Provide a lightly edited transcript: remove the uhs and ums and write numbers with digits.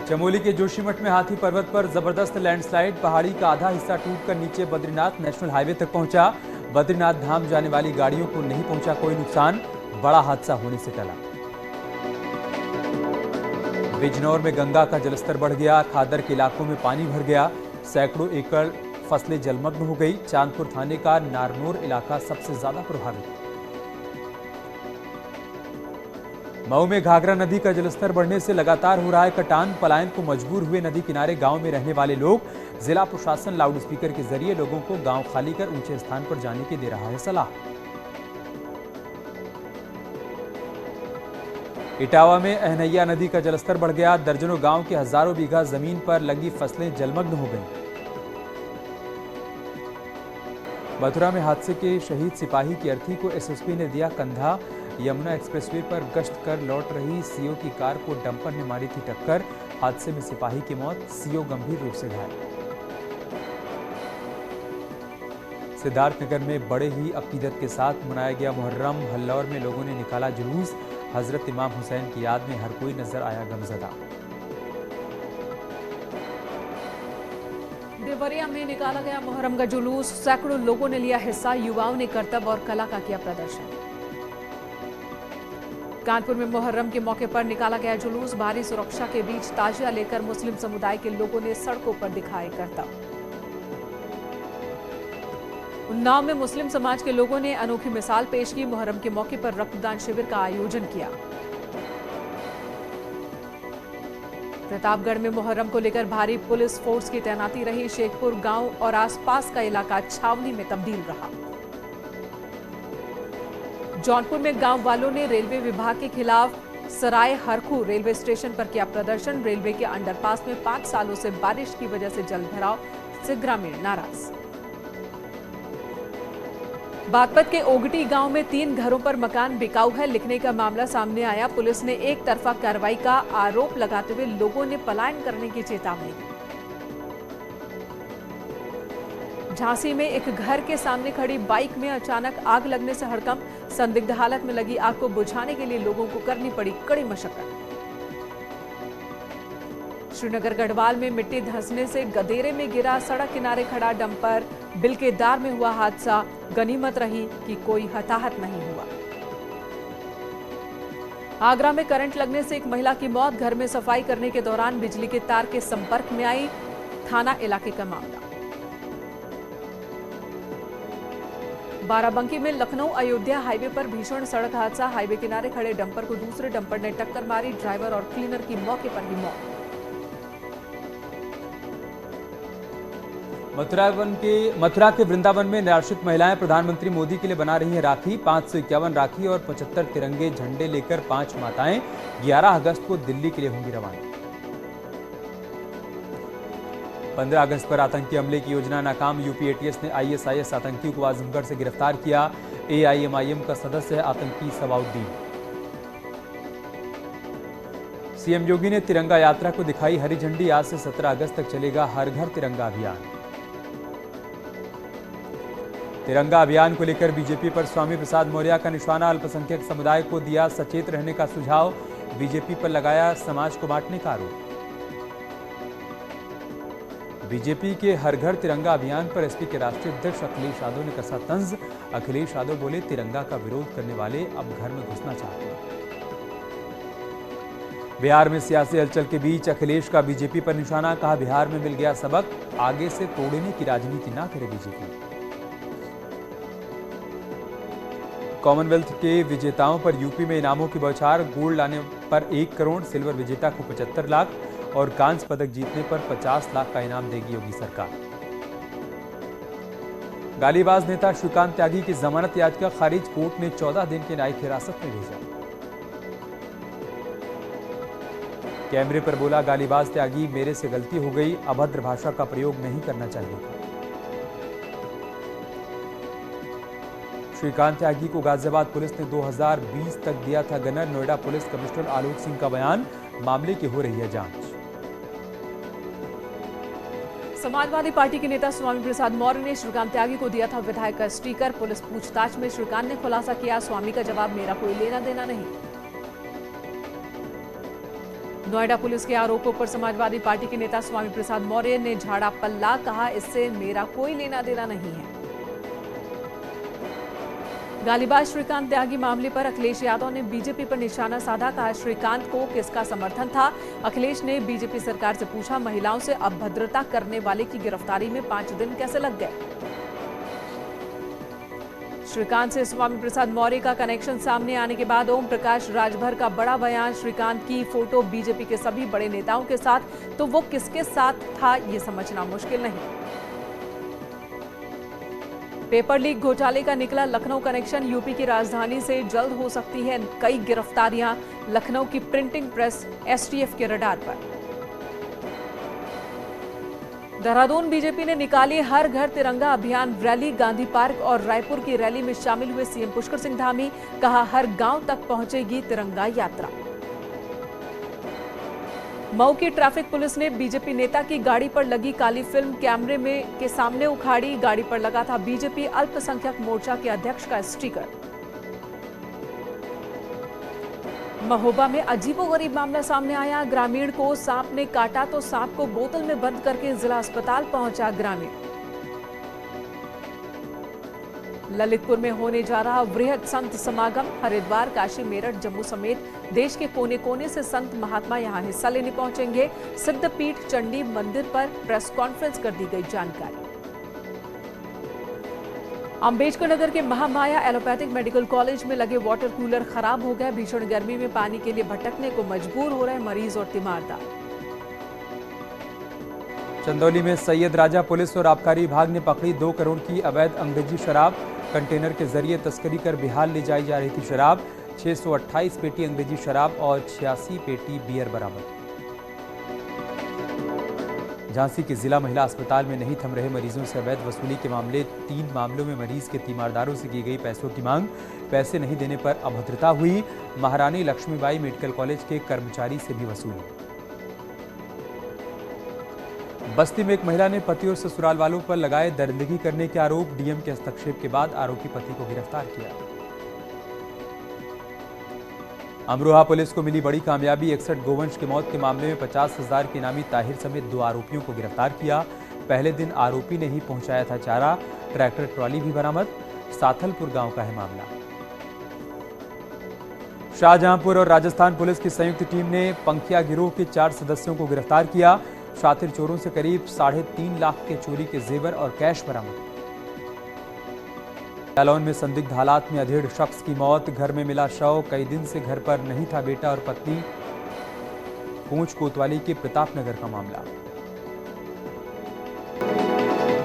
चमोली के जोशीमठ में हाथी पर्वत पर जबरदस्त लैंडस्लाइड, पहाड़ी का आधा हिस्सा टूटकर नीचे बद्रीनाथ नेशनल हाईवे तक पहुंचा। बद्रीनाथ धाम जाने वाली गाड़ियों को नहीं पहुंचा कोई नुकसान, बड़ा हादसा होने से टला। बिजनौर में गंगा का जलस्तर बढ़ गया, खादर के इलाकों में पानी भर गया, सैकड़ों एकड़ फसलें जलमग्न हो गई। चांदपुर थाने का नारनौर इलाका सबसे ज्यादा प्रभावित। मऊ में घाघरा नदी का जलस्तर बढ़ने से लगातार हो रहा है कटान, पलायन को मजबूर हुए नदी किनारे गांव में रहने वाले लोग। जिला प्रशासन लाउडस्पीकर के जरिए लोगों को गांव खाली कर ऊंचे स्थान पर जाने की दे रहा है सलाह। इटावा में अहनैया नदी का जलस्तर बढ़ गया, दर्जनों गांव के हजारों बीघा जमीन पर लगी फसलें जलमग्न हो गईं। मथुरा में हादसे के शहीद सिपाही की अर्थी को एसएसपी ने दिया कंधा। यमुना एक्सप्रेसवे पर गश्त कर लौट रही सीओ की कार को डंपर ने मारी थी टक्कर, हादसे में सिपाही की मौत, सीओ गंभीर रूप से घायल। सिद्धार्थनगर में बड़े ही अकीदत के साथ मनाया गया मुहर्रम, हल्लौर में लोगों ने निकाला जुलूस, हजरत इमाम हुसैन की याद में हर कोई नजर आया गमजदा। देवरिया में निकाला गया मुहर्रम का जुलूस, सैकड़ों लोगों ने लिया हिस्सा, युवाओं ने करतब और कला का किया प्रदर्शन। कानपुर में मुहर्रम के मौके पर निकाला गया जुलूस, भारी सुरक्षा के बीच ताजिया लेकर मुस्लिम समुदाय के लोगों ने सड़कों पर दिखाए करतब। उन्नाव में मुस्लिम समाज के लोगों ने अनोखी मिसाल पेश की, मुहर्रम के मौके पर रक्तदान शिविर का आयोजन किया। प्रतापगढ़ में मुहर्रम को लेकर भारी पुलिस फोर्स की तैनाती रही, शेखपुर गांव और आसपास का इलाका छावनी में तब्दील रहा। जौनपुर में गांव वालों ने रेलवे विभाग के खिलाफ सराय हरखू रेलवे स्टेशन पर किया प्रदर्शन, रेलवे के अंडरपास में 5 सालों से बारिश की वजह से जलभराव से ग्रामीण नाराज। बागपत के ओगटी गांव में 3 घरों पर मकान बिकाऊ है लिखने का मामला सामने आया, पुलिस ने एक तरफा कार्रवाई का आरोप लगाते हुए लोगों ने पलायन करने की चेतावनी दी। झांसी में एक घर के सामने खड़ी बाइक में अचानक आग लगने से हड़कंप, संदिग्ध हालत में लगी आग को बुझाने के लिए लोगों को करनी पड़ी कड़ी मशक्कत। श्रीनगर गढ़वाल में मिट्टी धंसने से गदेरे में गिरा सड़क किनारे खड़ा डंपर, बिलकेदार में हुआ हादसा, गनीमत रही कि कोई हताहत नहीं हुआ। आगरा में करंट लगने से एक महिला की मौत, घर में सफाई करने के दौरान बिजली के तार के संपर्क में आई, थाना इलाके का मामला। बाराबंकी में लखनऊ अयोध्या हाईवे पर भीषण सड़क हादसा, हाईवे किनारे खड़े डंपर को दूसरे डंपर ने टक्कर मारी, ड्राइवर और क्लीनर की मौके पर ही मौत। मथुरा के वृंदावन में निराश्रित महिलाएं प्रधानमंत्री मोदी के लिए बना रही हैं राखी, 551 राखी और 75 तिरंगे झंडे लेकर 5 माताएं 11 अगस्त को दिल्ली के लिए होंगी रवाना। 15 अगस्त पर आतंकी हमले की योजना नाकाम, यूपी एटीएस ने आईएसआईएस आतंकी को आजमगढ़ से गिरफ्तार किया, एआईएमआईएम का सदस्य है आतंकी सवाउद्दीन। सीएम योगी ने तिरंगा यात्रा को दिखाई हरी झंडी, आज से 17 अगस्त तक चलेगा हर घर तिरंगा अभियान। तिरंगा अभियान को लेकर बीजेपी पर स्वामी प्रसाद मौर्य का निशाना, अल्पसंख्यक समुदाय को दिया सचेत रहने का सुझाव, बीजेपी पर लगाया समाज को बांटने का आरोप। बीजेपी के हर घर तिरंगा अभियान पर एसपी के राष्ट्रीय अध्यक्ष अखिलेश यादव ने कसा तंज, अखिलेश यादव बोले तिरंगा का विरोध करने वाले अब घर में घुसना चाहते हैं। बिहार में सियासी हलचल के बीच अखिलेश का बीजेपी पर निशाना, कहा बिहार में मिल गया सबक, आगे से तोड़ने की राजनीति ना करे बीजेपी। कॉमनवेल्थ के विजेताओं पर यूपी में इनामों की बौछार, गोल्ड लाने पर 1 करोड़, सिल्वर विजेता को 75 लाख और कांस्य पदक जीतने पर 50 लाख का इनाम देगी योगी सरकार। गालीबाज नेता श्रीकांत त्यागी की जमानत याचिका खारिज, कोर्ट ने 14 दिन की न्यायिक हिरासत में भेजा। कैमरे पर बोला गालीबाज त्यागी, मेरे से गलती हो गई, अभद्र भाषा का प्रयोग नहीं करना चाहिए था। श्रीकांत त्यागी को गाजियाबाद पुलिस ने 2020 तक दिया था gunner, Noida police commissioner Alok Singh का बयान, मामले की हो रही है जांच। समाजवादी पार्टी के नेता स्वामी प्रसाद मौर्य ने श्रीकांत त्यागी को दिया था विधायक का स्टीकर, पुलिस पूछताछ में श्रीकांत ने खुलासा किया, स्वामी का जवाब, मेरा कोई लेना देना नहीं। नोएडा पुलिस के आरोपों पर समाजवादी पार्टी के नेता स्वामी प्रसाद मौर्य ने झाड़ा पल्ला, कहा इससे मेरा कोई लेना देना नहीं है। गालीबाज श्रीकांत त्यागी मामले पर अखिलेश यादव ने बीजेपी पर निशाना साधा, कहा श्रीकांत को किसका समर्थन था। अखिलेश ने बीजेपी सरकार से पूछा, महिलाओं से अभद्रता करने वाले की गिरफ्तारी में 5 दिन कैसे लग गए। श्रीकांत से स्वामी प्रसाद मौर्य का कनेक्शन सामने आने के बाद ओम प्रकाश राजभर का बड़ा बयान, श्रीकांत की फोटो बीजेपी के सभी बड़े नेताओं के साथ, तो वो किसके साथ था ये समझना मुश्किल नहीं। पेपर लीक घोटाले का निकला लखनऊ कनेक्शन, यूपी की राजधानी से जल्द हो सकती है कई गिरफ्तारियां, लखनऊ की प्रिंटिंग प्रेस एसटीएफ के रडार पर। देहरादून बीजेपी ने निकाली हर घर तिरंगा अभियान रैली, गांधी पार्क और रायपुर की रैली में शामिल हुए सीएम पुष्कर सिंह धामी, कहा हर गांव तक पहुंचेगी तिरंगा यात्रा। मऊ की ट्रैफिक पुलिस ने बीजेपी नेता की गाड़ी पर लगी काली फिल्म कैमरे में के सामने उखाड़ी, गाड़ी पर लगा था बीजेपी अल्पसंख्यक मोर्चा के अध्यक्ष का स्टिकर। महोबा में अजीबोगरीब मामला सामने आया, ग्रामीण को सांप ने काटा तो सांप को बोतल में बंद करके जिला अस्पताल पहुंचा ग्रामीण। ललितपुर में होने जा रहा वृहद संत समागम, हरिद्वार, काशी, मेरठ, जम्मू समेत देश के कोने कोने से संत महात्मा यहां हिस्सा लेने पहुंचेंगे। सिद्धपीठ चंडी मंदिर पर प्रेस कॉन्फ्रेंस कर दी गई जानकारी। अंबेडकर नगर के महामाया एलोपैथिक मेडिकल कॉलेज में लगे वाटर कूलर खराब हो गए, भीषण गर्मी में पानी के लिए भटकने को मजबूर हो रहे मरीज और तीमारदार। चंदौली में सैयद राजा पुलिस और आबकारी विभाग ने पकड़ी 2 करोड़ की अवैध अंग्रेजी शराब, कंटेनर के जरिए तस्करी कर बिहार ले जाई जा रही थी शराब। 628 पेटी अंग्रेजी शराब और 86 पेटी बियर बरामद। झांसी के जिला महिला अस्पताल में नहीं थम रहे मरीजों से अवैध वसूली के मामले, 3 मामलों में मरीज के तीमारदारों से की गई पैसों की मांग, पैसे नहीं देने पर अभद्रता हुई। महारानी लक्ष्मीबाई मेडिकल कॉलेज के कर्मचारी से भी वसूली। बस्ती में एक महिला ने पति और ससुराल वालों पर लगाए दरिंदगी करने के आरोप, डीएम के हस्तक्षेप के बाद आरोपी पति को गिरफ्तार किया। अमरोहा पुलिस को मिली बड़ी कामयाबी, 61 गोवंश की मौत के मामले में 50,000 के इनामी ताहिर समेत 2 आरोपियों को गिरफ्तार किया। पहले दिन आरोपी ने ही पहुंचाया था चारा, ट्रैक्टर ट्रॉली भी बरामद। साथलपुर गांव का है मामला। शाहजहांपुर और राजस्थान पुलिस की संयुक्त टीम ने पंखिया गिरोह के 4 सदस्यों को गिरफ्तार किया। शातिर चोरों से करीब 3.5 लाख के चोरी के जेवर और कैश बरामद। जालौन में संदिग्ध हालात में अधेड़ शख्स की मौत, घर में मिला शव, कई दिन से घर पर नहीं था बेटा और पत्नी। पूंछ कोतवाली के प्रतापनगर का मामला।